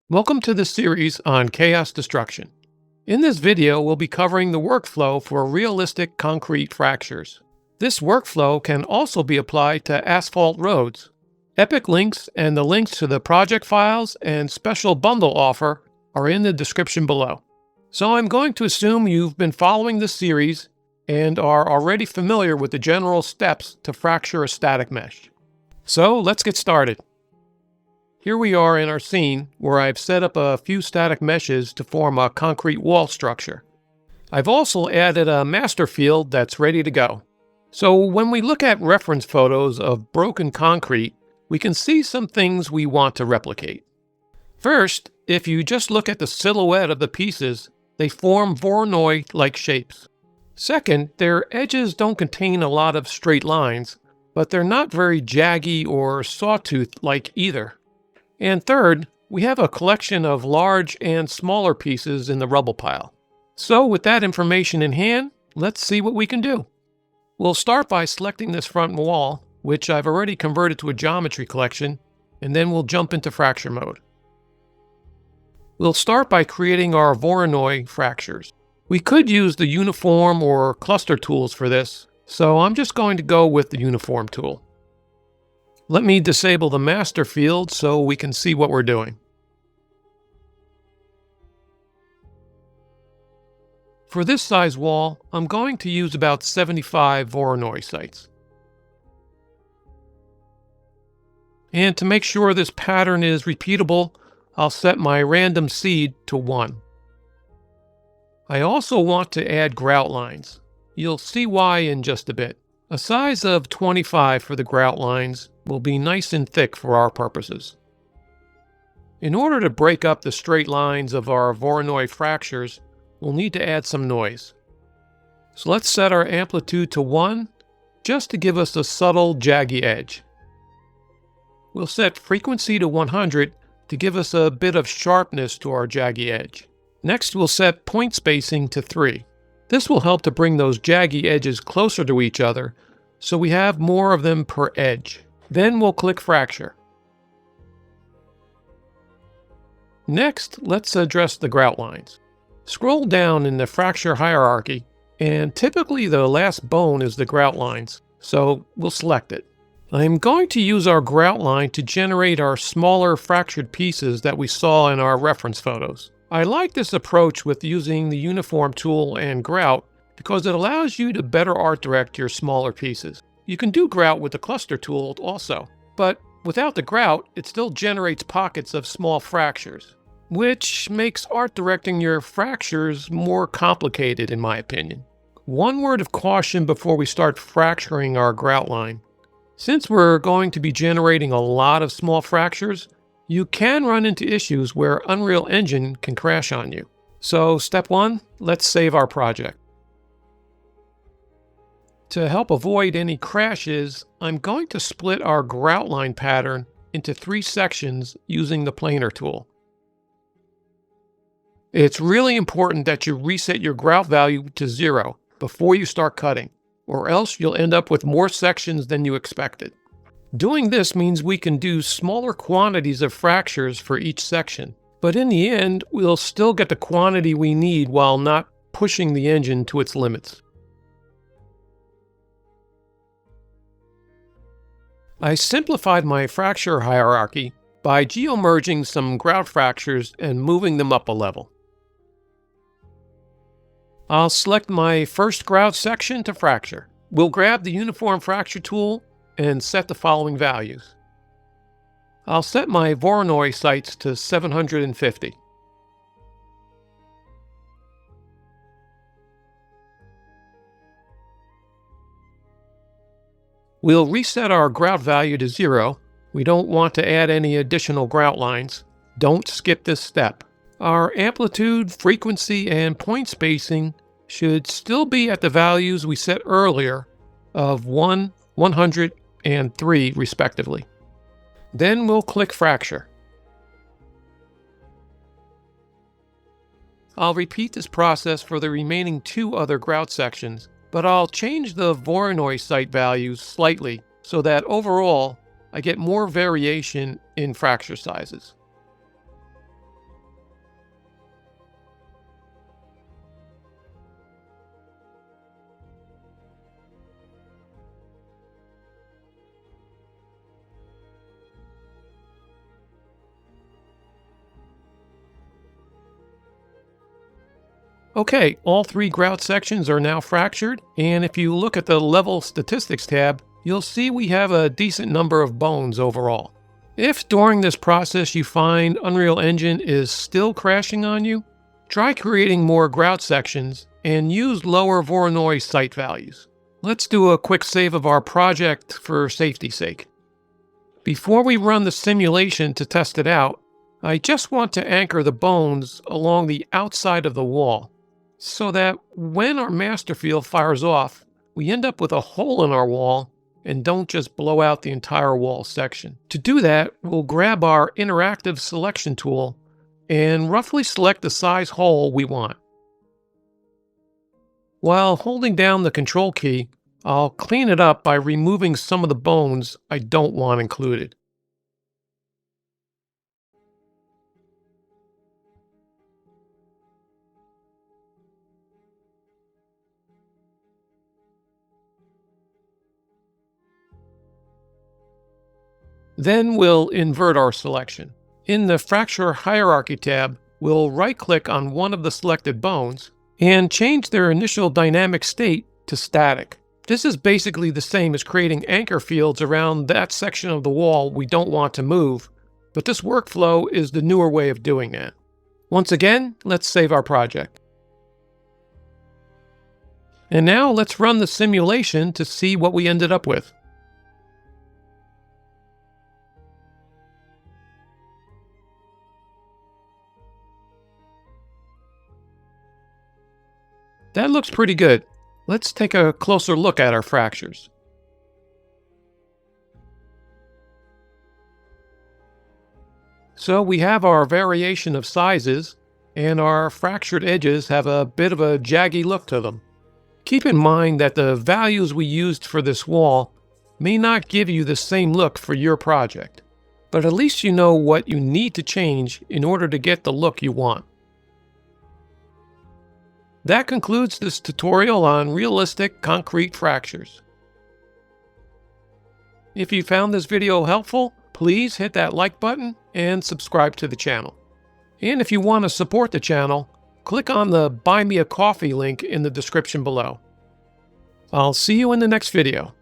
Welcome to the series on chaos destruction. In this video, we'll be covering the workflow for realistic concrete fractures. This workflow can also be applied to Asphalt Roads. Epic links and the links to the project files and special bundle offer are in the description below. So I'm going to assume you've been following this series and are already familiar with the general steps to fracture a static mesh. So let's get started. Here we are in our scene where I've set up a few static meshes to form a concrete wall structure. I've also added a master field that's ready to go. So when we look at reference photos of broken concrete, we can see some things we want to replicate. First, if you just look at the silhouette of the pieces, they form Voronoi-like shapes. Second, their edges don't contain a lot of straight lines, but they're not very jaggy or sawtooth-like either. And third, we have a collection of large and smaller pieces in the rubble pile. So with that information in hand, let's see what we can do. We'll start by selecting this front wall, which I've already converted to a geometry collection, and then we'll jump into fracture mode. We'll start by creating our Voronoi fractures. We could use the uniform or cluster tools for this, so I'm just going to go with the uniform tool. Let me disable the master field so we can see what we're doing. For this size wall, I'm going to use about 75 Voronoi sites. And to make sure this pattern is repeatable, I'll set my random seed to 1. I also want to add grout lines. You'll see why in just a bit. A size of 25 for the grout lines will be nice and thick for our purposes. In order to break up the straight lines of our Voronoi fractures, we'll need to add some noise. So let's set our amplitude to 1, just to give us a subtle jaggy edge. We'll set frequency to 100 to give us a bit of sharpness to our jaggy edge. Next, we'll set point spacing to 3. This will help to bring those jaggy edges closer to each other, so we have more of them per edge. Then we'll click Fracture. Next, let's address the grout lines. Scroll down in the fracture hierarchy, and typically the last bone is the grout lines, so we'll select it. I'm going to use our grout line to generate our smaller fractured pieces that we saw in our reference photos. I like this approach with using the uniform tool and grout because it allows you to better art direct your smaller pieces. You can do grout with the cluster tool also, but without the grout, it still generates pockets of small fractures, which makes art directing your fractures more complicated in my opinion. One word of caution before we start fracturing our grout line. Since we're going to be generating a lot of small fractures, you can run into issues where Unreal Engine can crash on you. So step 1, let's save our project. To help avoid any crashes, I'm going to split our grout line pattern into 3 sections using the planer tool. It's really important that you reset your grout value to 0 before you start cutting, or else you'll end up with more sections than you expected. Doing this means we can do smaller quantities of fractures for each section, but in the end, we'll still get the quantity we need while not pushing the engine to its limits. I simplified my fracture hierarchy by geomerging some grout fractures and moving them up a level. I'll select my first grout section to fracture. We'll grab the uniform fracture tool and set the following values. I'll set my Voronoi sites to 750. We'll reset our grout value to 0. We don't want to add any additional grout lines. Don't skip this step. Our amplitude, frequency, and point spacing should still be at the values we set earlier of 1, 100, and 3 respectively. Then we'll click Fracture. I'll repeat this process for the remaining 2 other grout sections, but I'll change the Voronoi site values slightly so that overall I get more variation in fracture sizes. Okay, all 3 grout sections are now fractured, and if you look at the Level Statistics tab, you'll see we have a decent number of bones overall. If during this process you find Unreal Engine is still crashing on you, try creating more grout sections and use lower Voronoi site values. Let's do a quick save of our project for safety's sake. Before we run the simulation to test it out, I just want to anchor the bones along the outside of the wall, so that when our master field fires off, we end up with a hole in our wall and don't just blow out the entire wall section. To do that, we'll grab our interactive selection tool and roughly select the size hole we want. While holding down the control key, I'll clean it up by removing some of the bones I don't want included. Then we'll invert our selection. In the Fracture Hierarchy tab, we'll right-click on one of the selected bones and change their initial dynamic state to static. This is basically the same as creating anchor fields around that section of the wall we don't want to move, but this workflow is the newer way of doing that. Once again, let's save our project. And now let's run the simulation to see what we ended up with. That looks pretty good. Let's take a closer look at our fractures. So we have our variation of sizes, and our fractured edges have a bit of a jaggy look to them. Keep in mind that the values we used for this wall may not give you the same look for your project, but at least you know what you need to change in order to get the look you want. That concludes this tutorial on realistic concrete fractures. If you found this video helpful, please hit that like button and subscribe to the channel. And if you want to support the channel, click on the Buy Me a Coffee link in the description below. I'll see you in the next video.